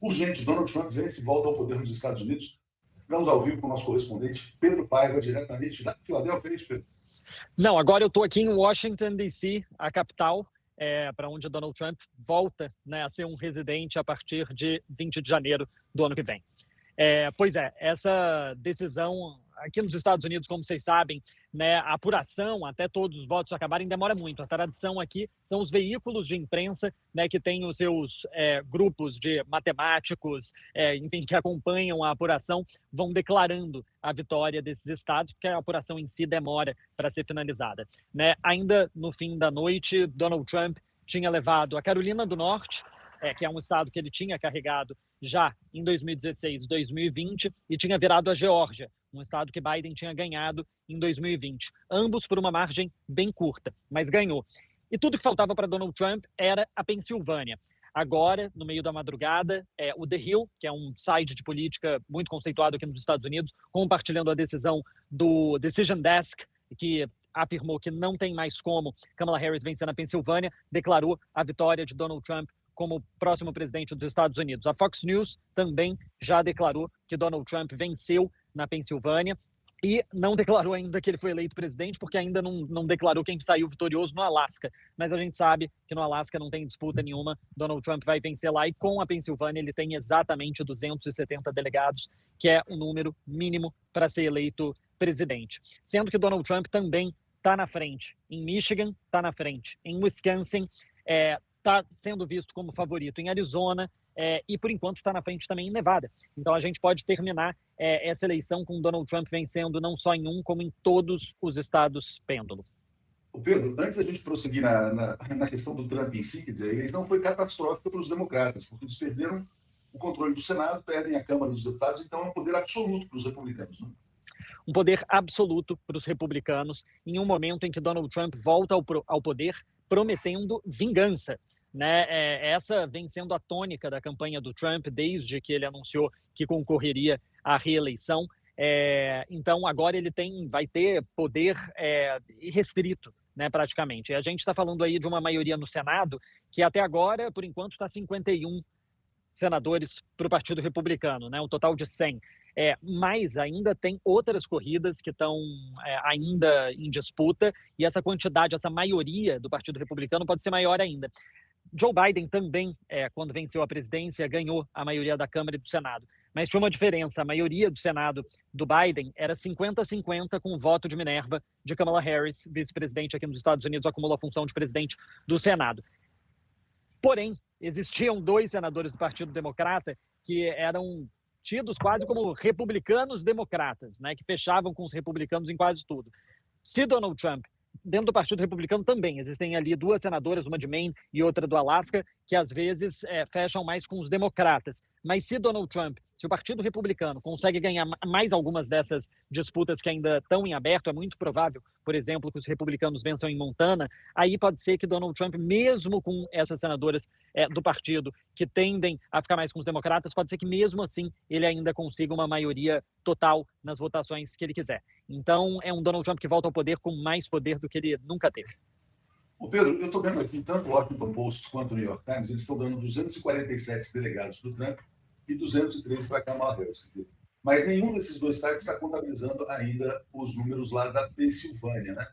Urgente, Donald Trump vence e volta ao poder nos Estados Unidos. Estamos ao vivo com o nosso correspondente Pedro Paiva, diretamente da Filadélfia. Pedro. Não, agora eu estou aqui em Washington, D.C., a capital, para onde Donald Trump volta, né, a ser um residente a partir de 20 de janeiro do ano que vem. Pois é, essa decisão aqui nos Estados Unidos, como vocês sabem, né, a apuração até todos os votos acabarem demora muito. A tradição aqui são os veículos de imprensa, né, que têm os seus grupos de matemáticos, enfim, que acompanham a apuração, vão declarando a vitória desses estados, porque a apuração em si demora para ser finalizada. Né? Ainda no fim da noite, Donald Trump tinha levado a Carolina do Norte, que é um estado que ele tinha carregado já em 2016 e 2020, e tinha virado a Geórgia, um estado que Biden tinha ganhado em 2020. Ambos por uma margem bem curta, mas ganhou. E tudo que faltava para Donald Trump era a Pensilvânia. Agora, no meio da madrugada, o The Hill, que é um site de política muito conceituado aqui nos Estados Unidos, compartilhando a decisão do Decision Desk, que afirmou que não tem mais como Kamala Harris vencer na Pensilvânia, declarou a vitória de Donald Trump como próximo presidente dos Estados Unidos. A Fox News também já declarou que Donald Trump venceu na Pensilvânia e não declarou ainda que ele foi eleito presidente, porque ainda não declarou quem saiu vitorioso no Alasca. Mas a gente sabe que no Alasca não tem disputa nenhuma, Donald Trump vai vencer lá, e com a Pensilvânia ele tem exatamente 270 delegados, que é o número mínimo para ser eleito presidente. Sendo que Donald Trump também está na frente em Michigan, está na frente em Wisconsin, está sendo visto como favorito em Arizona e, por enquanto, está na frente também em Nevada. Então, a gente pode terminar essa eleição com Donald Trump vencendo não só em um, como em todos os estados pêndulo. O Pedro, antes da gente prosseguir na questão do Trump em si, quer dizer, a eleição foi catastrófica para os democratas, porque eles perderam o controle do Senado, perdem a Câmara dos Deputados, então é um poder absoluto para os republicanos, né? Um poder absoluto para os republicanos em um momento em que Donald Trump volta ao poder prometendo vingança. Né? Essa vem sendo a tônica da campanha do Trump desde que ele anunciou que concorreria à reeleição. Então, agora ele vai ter poder irrestrito, né, praticamente. E a gente está falando aí de uma maioria no Senado que até agora, por enquanto, está 51 senadores para o Partido Republicano, né, um total de 100. Mas ainda tem outras corridas que estão ainda em disputa, e essa quantidade, essa maioria do Partido Republicano pode ser maior ainda. Joe Biden também, quando venceu a presidência, ganhou a maioria da Câmara e do Senado. Mas tinha uma diferença, a maioria do Senado do Biden era 50-50 com o voto de Minerva de Kamala Harris, vice-presidente aqui nos Estados Unidos, acumulou a função de presidente do Senado. Porém, existiam 2 senadores do Partido Democrata que eram tidos quase como republicanos democratas, né, que fechavam com os republicanos em quase tudo. Se Donald Trump, dentro do Partido Republicano também, existem ali 2 senadoras, uma de Maine e outra do Alasca, que às vezes fecham mais com os democratas. Mas se Donald Trump, se o Partido Republicano consegue ganhar mais algumas dessas disputas que ainda estão em aberto, é muito provável, por exemplo, que os republicanos vençam em Montana, aí pode ser que Donald Trump, mesmo com essas senadoras do partido que tendem a ficar mais com os democratas, pode ser que mesmo assim ele ainda consiga uma maioria total nas votações que ele quiser. Então é um Donald Trump que volta ao poder com mais poder do que ele nunca teve. O Pedro, eu estou vendo aqui, tanto o Washington Post quanto o New York Times, eles estão dando 247 delegados para o Trump e 213 para a Kamala Harris. Mas nenhum desses 2 sites está contabilizando ainda os números lá da Pensilvânia, né?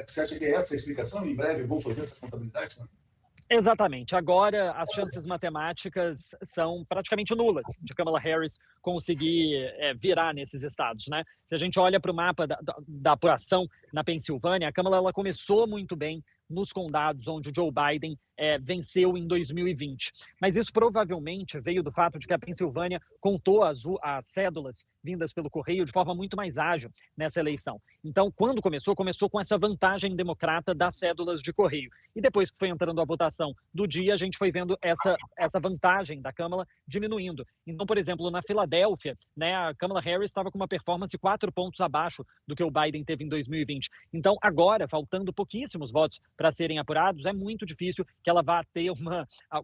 Você acha que é essa a explicação? Em breve vão fazer essa contabilidade, né? Exatamente. Agora, as chances matemáticas são praticamente nulas de Kamala Harris conseguir virar nesses estados, né? Se a gente olha para o mapa da apuração na Pensilvânia, a Kamala ela começou muito bem nos condados onde o Joe Biden venceu em 2020. Mas isso provavelmente veio do fato de que a Pensilvânia contou as cédulas vindas pelo correio de forma muito mais ágil nessa eleição. Então, quando começou com essa vantagem democrata das cédulas de correio. E depois que foi entrando a votação do dia, a gente foi vendo essa vantagem da Kamala diminuindo. Então, por exemplo, na Filadélfia, né, a Kamala Harris estava com uma performance 4 pontos abaixo do que o Biden teve em 2020. Então, agora, faltando pouquíssimos votos para serem apurados, é muito difícil que ela vá ter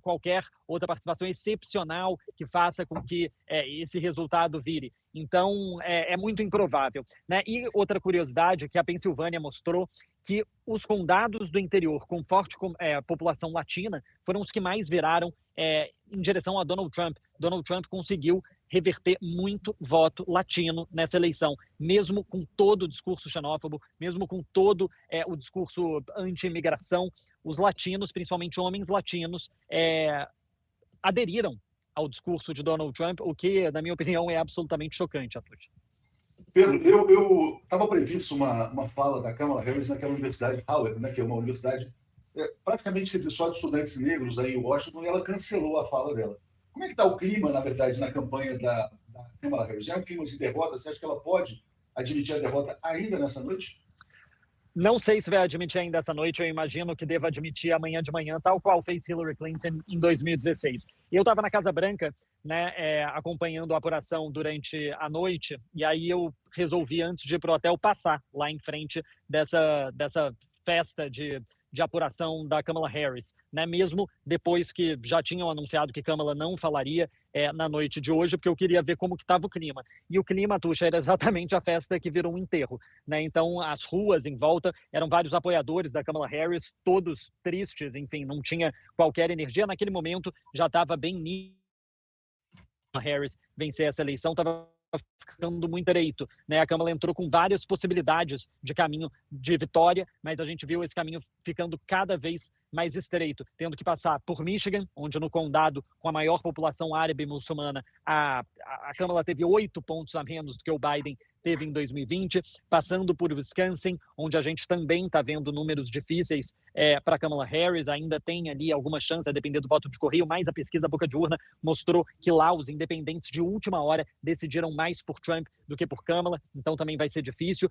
qualquer outra participação excepcional que faça com que esse resultado vire. Então, é muito improvável, né? E outra curiosidade que a Pensilvânia mostrou que os condados do interior com forte população latina foram os que mais viraram em direção a Donald Trump. Donald Trump conseguiu reverter muito voto latino nessa eleição, mesmo com todo o discurso xenófobo, mesmo com todo o discurso anti-imigração, os latinos, principalmente homens latinos, aderiram ao discurso de Donald Trump, o que, na minha opinião, é absolutamente chocante, Atush. Pedro, eu estava previsto uma fala da Kamala Harris naquela universidade Howard, né, que é uma universidade praticamente, quer dizer, só de estudantes negros aí em Washington, e ela cancelou a fala dela. Como é que está o clima, na verdade, na campanha da Kamala Harris? É um clima de derrota? Você acha que ela pode admitir a derrota ainda nessa noite? Não sei se vai admitir ainda essa noite, eu imagino que deva admitir amanhã de manhã, tal qual fez Hillary Clinton em 2016. E eu estava na Casa Branca, né, acompanhando a apuração durante a noite, e aí eu resolvi, antes de ir para o hotel, passar lá em frente dessa festa de apuração da Kamala Harris, né? Mesmo depois que já tinham anunciado que Kamala não falaria na noite de hoje, porque eu queria ver como que estava o clima. E o clima, Tuxa, era exatamente a festa que virou um enterro, né? Então, as ruas em volta eram vários apoiadores da Kamala Harris, todos tristes, enfim, não tinha qualquer energia. Naquele momento, já estava bem nítido a Harris vencer essa eleição, estava ficando muito direito, né? A Kamala entrou com várias possibilidades de caminho de vitória, mas a gente viu esse caminho ficando cada vez mais estreito, tendo que passar por Michigan, onde no condado com a maior população árabe e muçulmana, a Kamala teve 8 pontos a menos do que o Biden teve em 2020, passando por Wisconsin, onde a gente também está vendo números difíceis para Kamala Harris, ainda tem ali alguma chance, a depender do voto de correio, mas a pesquisa boca de urna mostrou que lá os independentes de última hora decidiram mais por Trump do que por Kamala, então também vai ser difícil.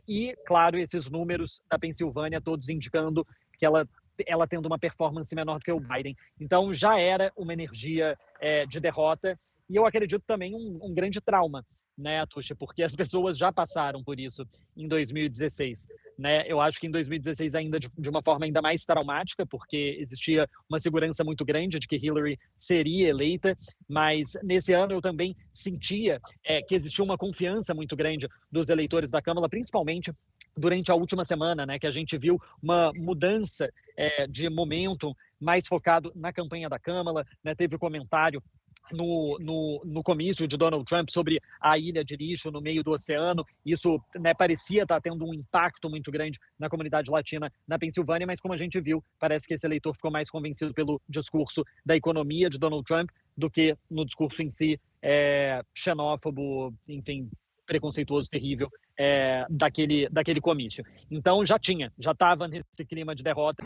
E, claro, esses números da Pensilvânia, todos indicando que ela tendo uma performance menor do que o Biden. Então, já era uma energia de derrota, e eu acredito também um grande trauma, né, Tuxa, porque as pessoas já passaram por isso em 2016, né? Eu acho que em 2016 ainda de uma forma ainda mais traumática, porque existia uma segurança muito grande de que Hillary seria eleita, mas nesse ano eu também sentia que existia uma confiança muito grande dos eleitores da Câmara, principalmente durante a última semana, né, que a gente viu uma mudança de momento mais focado na campanha da Câmara, né? Teve o comentário no comício de Donald Trump sobre a ilha de lixo no meio do oceano. Isso, né, parecia estar tendo um impacto muito grande na comunidade latina na Pensilvânia, mas como a gente viu, parece que esse eleitor ficou mais convencido pelo discurso da economia de Donald Trump do que no discurso em si xenófobo, enfim, preconceituoso, terrível, daquele comício. Então já estava nesse clima de derrota.